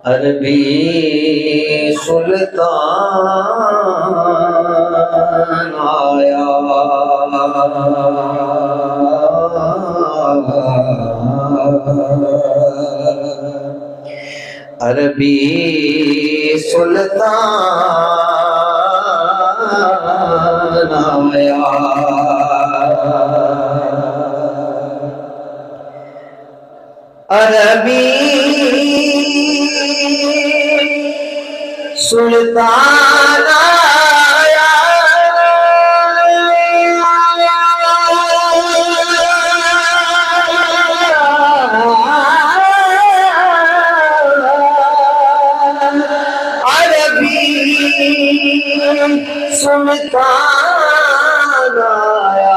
عربی سلطان آیا، عربی سلطان آیا، عربی سلطان آیا، عربی سلطان آیا،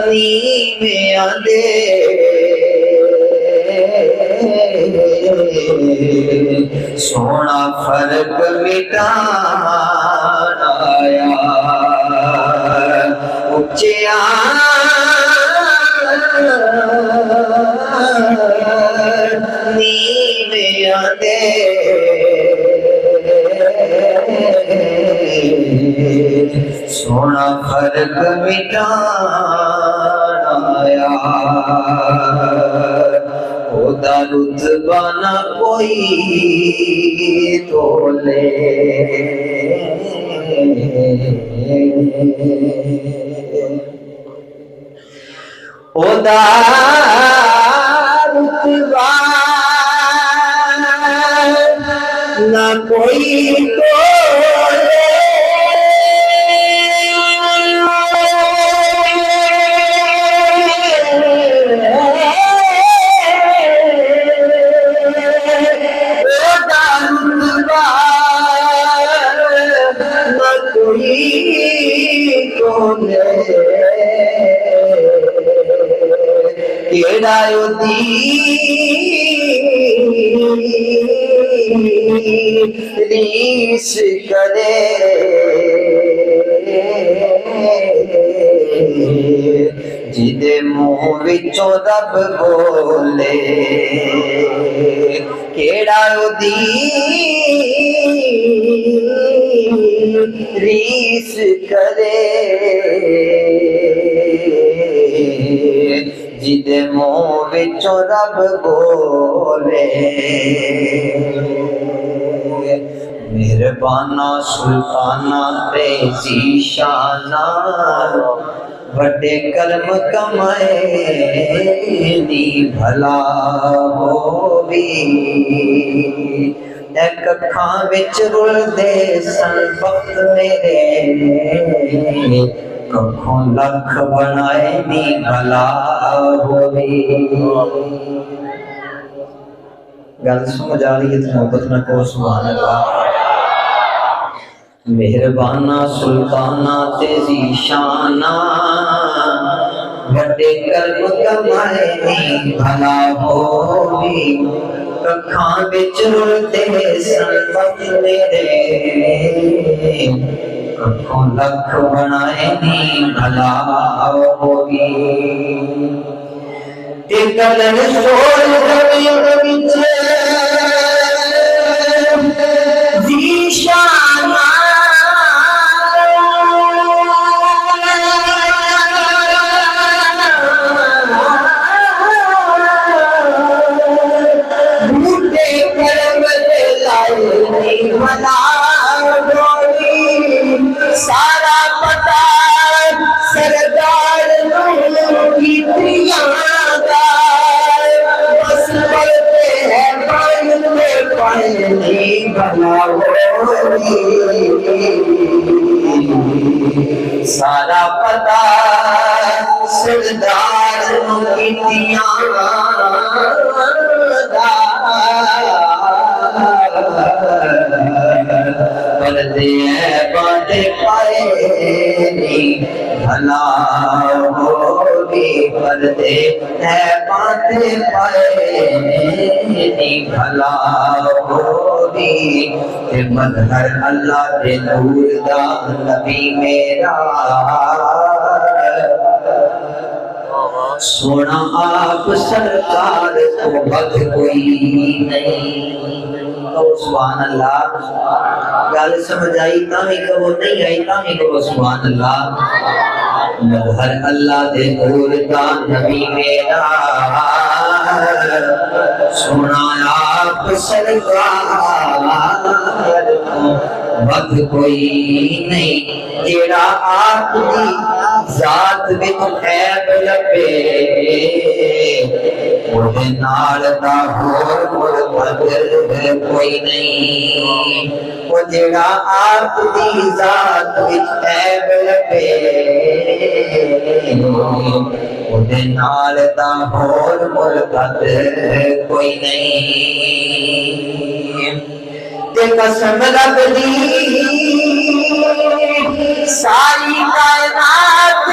نیویاں دے سونا فرق مٹان آیا، اچیاں نیویاں دے سونا فرق مٹان آیا، خدا رتبہ نہ کوئی تولے، خدا رتبہ نہ کوئی تولے، کیڑا ریس کرے، جدے منہ وچوں رب بولے، کیڑا ریس کرے، جدے منہ وچوں رب بولے، مہربانہ سلطانہ تے ذیشانہ وڈے کرم کمائے نی بھلا ہووی، ایک اکھاں وچ رل دے سن وقت میرے، ککھوں لکھ بنائے نی بھلا ہووی۔ گل سمجھ آ رہی ہے تو محبت نہ کو سبحان اللہ۔ مہربانہ سلطانہ تے ذیشانہ وڈے کرم کمائے نی بھلا ہووی، ککھاں وچ رلدے سن وقت میرے، ککھوں لکھ بنائے نی بھلا ہووی، تے گلن سول زمین وچ ذیشانہ سارا پتا سردار کیتیاں دا، بس بڑھتے ہیں پڑھتے پڑھنی بھلا ہووی، سارا پتا سردار کیتیاں دا، پردے باندے پائے نی بھلا ہووی، پردے باندے تے پائے نی بھلا ہوگی تے مظہر اللہ دے نور دا نبی میرا سونا آپ سرکار کو بد کوئی نہیں سبحان اللہ گل سمجھ آئی تاہی کہو نہیں آئی تاہی کہو سبحان اللہ مظہر اللہ دے نور دا نبی میرا سونا آپ سرکار بد کوئی نہیں جیڑا آپ دی ذات بن عیب لبے اوہے نال دا ہور مرتد کوئی نہیں وہ جیڑا آپ دی ذات بن عیب لبے اوہے نال دا ہور مرتد کوئی نہیں تے قسم رب دی ساری کائنات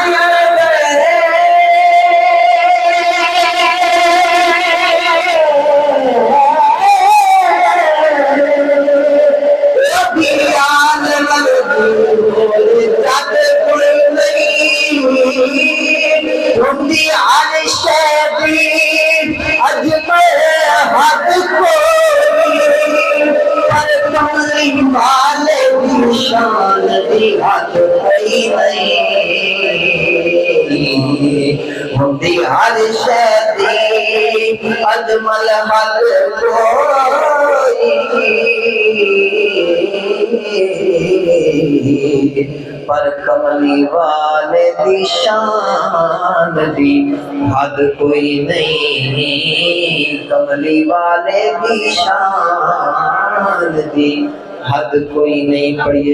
شان دی حد کوئی نہیں ہوندی ہر شے دی اجمل حد کوئی پر کملی والے دی شان دی حد کوئی نہیں کملی والے دی شان دی حد کوئی نہیں پڑھی